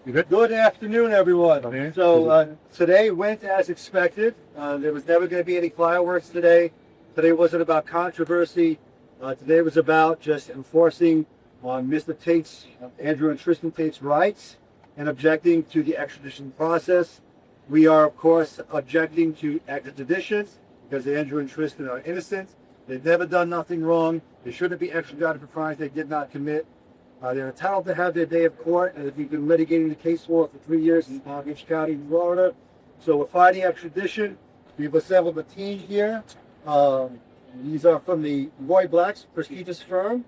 Good afternoon, everyone. So today went as expected. There was never going to be any fireworks today. Today wasn't about controversy. Today was about just enforcing on Mr. Tate's, Andrew and Tristan Tate's rights and objecting to the extradition process. We are, of course, objecting to extradition because Andrew and Tristan are innocent. They've never done nothing wrong. They shouldn't be extradited for crimes they did not commit. They're entitled to have their day of court, and we've been litigating the case law for 3 years in Palm Beach County, Florida. So we're fighting extradition. We've assembled a team here. These are from the Roy Black's prestigious firm.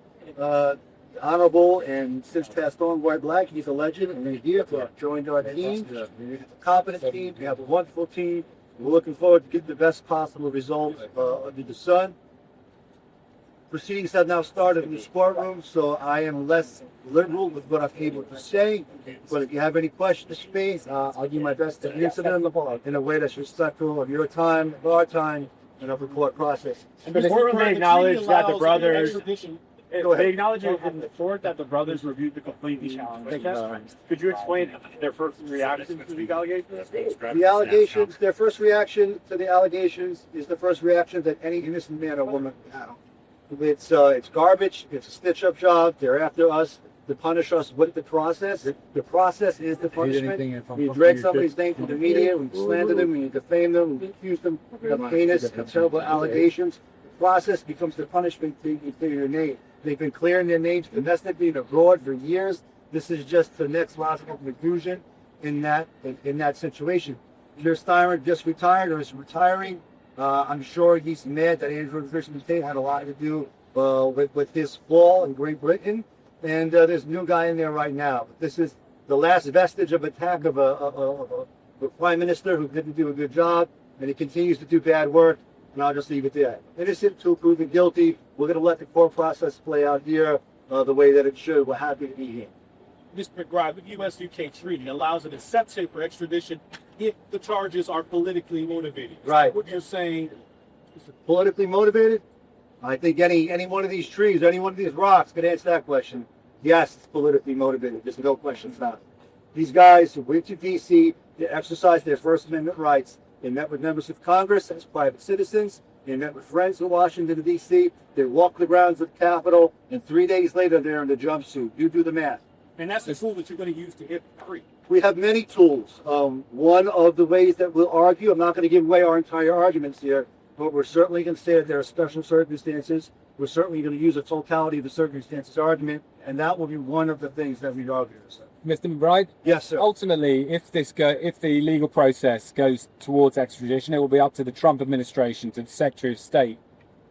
Honorable and since passed on Roy Black, he's a legend, and they're here to join our team. A competent team. We have a wonderful team. We're looking forward to getting the best possible results under the sun. Proceedings have now started in the courtroom, so I am less liberal with what I'm able to say. But if you have any questions, please, I'll do my best to answer them in a way that's respectful of your time, of our time, and of the court process. And before we acknowledge that the brothers, They acknowledge in the court that the brothers reviewed the complaint the challenge test. Could you explain their first reaction to these allegations? The allegations, their first reaction to the allegations is the first reaction that any innocent man or woman would have. It's garbage. It's a stitch-up job. They're after us to punish us with the process. The process is the punishment. We drag somebody's name to the media. We slander them. We defame them. We accuse them of heinous and terrible allegations. The process becomes the punishment to your name. They've been clearing their names domestically and abroad for years. This is just the next logical conclusion in that situation. Peter Steiner just retired or is retiring. I'm sure he's mad that Andrew and Tristan Tate had a lot to do with his fall in Great Britain. And there's a new guy in there right now. This is the last vestige of attack of a prime minister who didn't do a good job, and he continues to do bad work. And I'll just leave it there. Innocent until proven guilty. We're going to let the court process play out here the way that it should. We're happy to be here. Mr. McBride, the U.S.-UK treaty allows an exception for extradition if the charges are politically motivated. Right. What you're saying is it politically motivated? I think any one of these trees, any one of these rocks could answer that question. Yes, it's politically motivated. There's no questions about it. These guys who went to D.C. to exercise their First Amendment rights. They met with members of Congress as private citizens. They met with friends in Washington, D.C. They walked the grounds of the Capitol, and 3 days later, they're in the jumpsuit. You do the math. And that's the tool that you're going to use to hit free. We have many tools. One of the ways that we'll argue, I'm not going to give away our entire arguments here, but we're certainly going to say that there are special circumstances. We're certainly going to use a totality of the circumstances argument, and that will be one of the things that we argue. Mr. McBride? Yes, sir. Ultimately, if the legal process goes towards extradition, it will be up to the Trump administration, to the Secretary of State,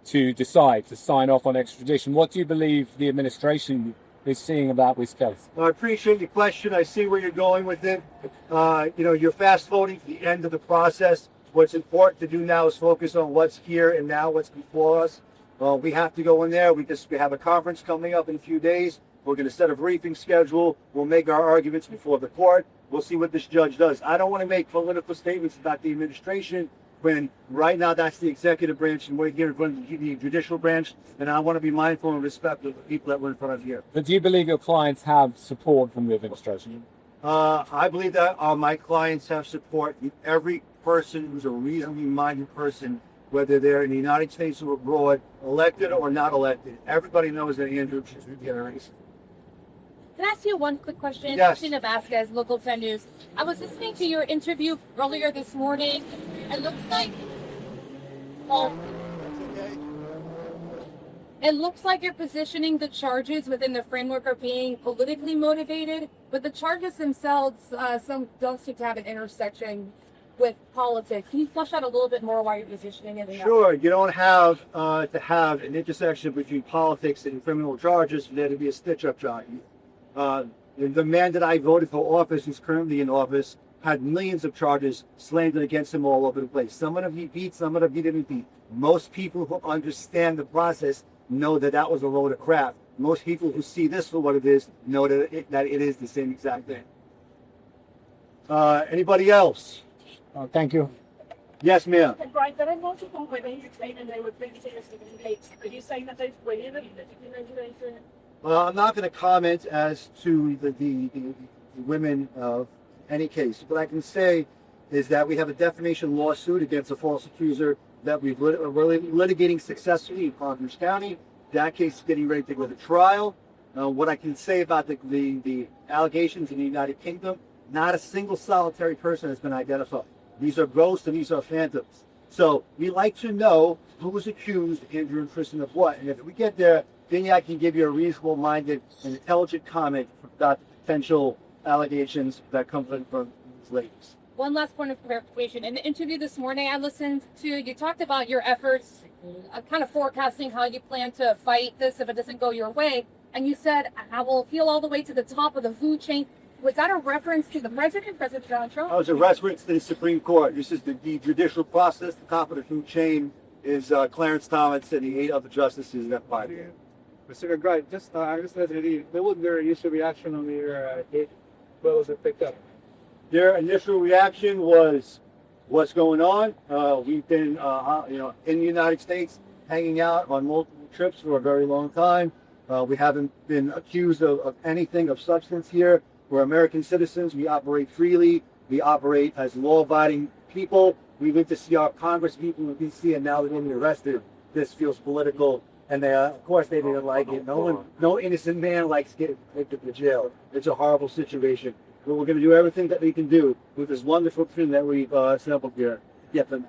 to decide to sign off on extradition. What do you believe the administration is seeing about this case? I appreciate your question. I see where you're going with it. You're fast forwarding to the end of the process. What's important to do now is focus on what's here and now, what's before us. We have to go in there. We have a conference coming up in a few days. We're going to set a briefing schedule. We'll make our arguments before the court. We'll see what this judge does. I don't want to make political statements about the administration when right now that's the executive branch and we're here in front of the judicial branch, and I want to be mindful and respectful of the people that we're in front of here. But do you believe your clients have support from the administration? I believe that my clients have support from every person who's a reasonably minded person, whether they're in the United States or abroad, elected or not elected. Everybody knows that Andrew should get erased. Can I ask you one quick question? Yes. Christina Vasquez, Local 10 News. I was listening to your interview earlier this morning. It looks like you're positioning the charges within the framework of being politically motivated, but the charges themselves, some don't seem to have an intersection with politics. Can you flesh out a little bit more why you're positioning it? Sure. You don't have to have an intersection between politics and criminal charges for there to be a stitch-up job. The man that I voted for office, who's currently in office, had millions of charges slandered against him all over the place. Some of them he beat, some of them he didn't beat. Most people who understand the process know that that was a load of crap. Most people who see this for what it is know that it is the same exact thing. Anybody else? Thank you. Yes, ma'am. Right, there are multiple women who claim they were victims of Tate's. Are you saying that those women are I'm not going to comment as to the women of any case. What I can say is that we have a defamation lawsuit against a false accuser that we're litigating successfully in Palm Beach County. That case is getting ready to go to trial. What I can say about the allegations in the United Kingdom, not a single solitary person has been identified. These are ghosts and these are phantoms. So we like to know who was accused, Andrew and Tristan, of what. And if we get there, then I can give you a reasonable-minded and intelligent comment about the potential allegations that come from these ladies. One last point of clarification. In the interview this morning I listened to, you talked about your efforts, kind of forecasting how you plan to fight this if it doesn't go your way. And you said, I will appeal all the way to the top of the food chain. Was that a reference to the president, President Donald Trump? That was a reference to the Supreme Court. This is the judicial process. The top of the food chain is Clarence Thomas and the 8 other justices that fight. Mr. McBride, I just had to read. What was their initial reaction on your date? What was it picked up? Their initial reaction was, "What's going on?" We've been, in the United States, hanging out on multiple trips for a very long time. We haven't been accused of anything of substance here. We're American citizens. We operate freely. We operate as law-abiding people. We went to see our Congress people in D.C. and now they're getting arrested. This feels political, and they, of course, they didn't like it. No innocent man likes getting taken to jail. It's a horrible situation. But we're going to do everything that we can do with this wonderful team that we've assembled here. Get them.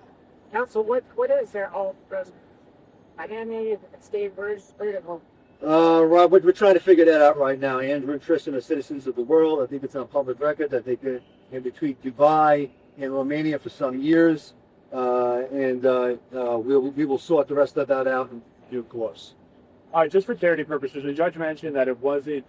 Counsel, what is their all president? Miami, state vertical. Rob, we're trying to figure that out right now. Andrew and Tristan are citizens of the world. I think it's on public record that they've been in between Dubai and Romania for some years. We will sort the rest of that out in due course. All right, just for clarity purposes, the judge mentioned that it wasn't,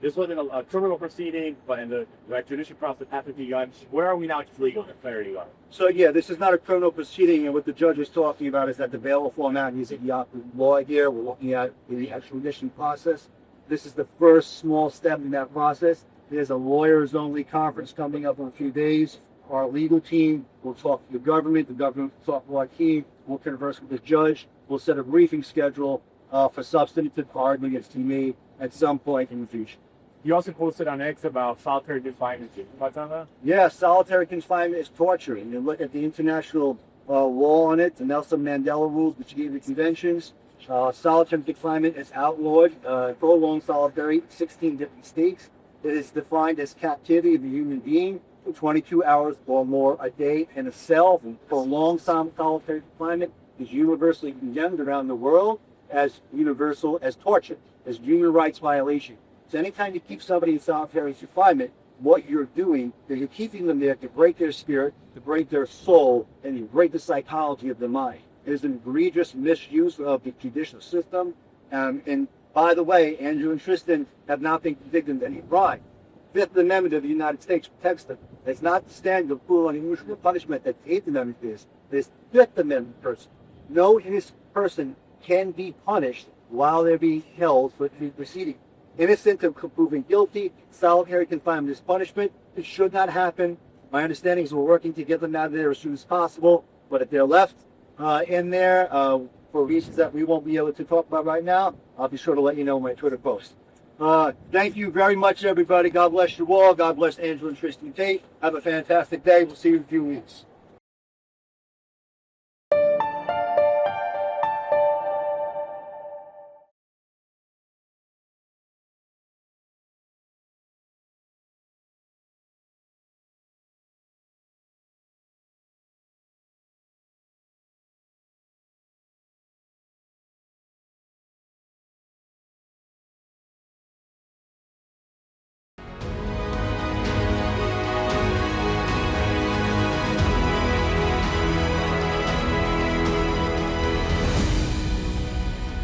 this wasn't a criminal proceeding, but in the extradition process hasn't begun. Where are we now just legal clarity on? So yeah, this is not a criminal proceeding, and what the judge is talking about is that the bail reform act is the law here. We're looking at the extradition process. This is the first small step in that process. There's a lawyers-only conference coming up in a few days. Our legal team will talk to the government will talk to our team. We'll converse with the judge. We'll set a briefing schedule for substantive arguments to me at some point in the future. You also posted on X about solitary confinement. Thoughts on that? Yeah, solitary confinement is torture. And you look at the international law on it, the Nelson Mandela rules, the Geneva Conventions. Solitary confinement is outlawed, prolonged solitary, 16 different states. It is defined as captivity of a human being for 22 hours or more a day in a cell. And prolonged solitary confinement is universally condemned around the world as universal as torture, as human rights violation. So anytime you keep somebody in solitary confinement, what you're doing is you're keeping them there to break their spirit, to break their soul, and you break the psychology of the mind. It is an egregious misuse of the judicial system. And by the way, Andrew and Tristan have not been convicted of any crime. Fifth Amendment of the United States protects them. It's not the standard of cruel and unusual punishment that the Eighth Amendment is. This Fifth Amendment person. No innocent person can be punished while they're being held for the proceeding. Innocent of proven guilty, solitary confinement is punishment. It should not happen. My understanding is we're working to get them out of there as soon as possible. But if they're left in there for reasons that we won't be able to talk about right now, I'll be sure to let you know in my Twitter post. Thank you very much, everybody. God bless you all. God bless Angela and Tristan Tate. Have a fantastic day. We'll see you in a few weeks.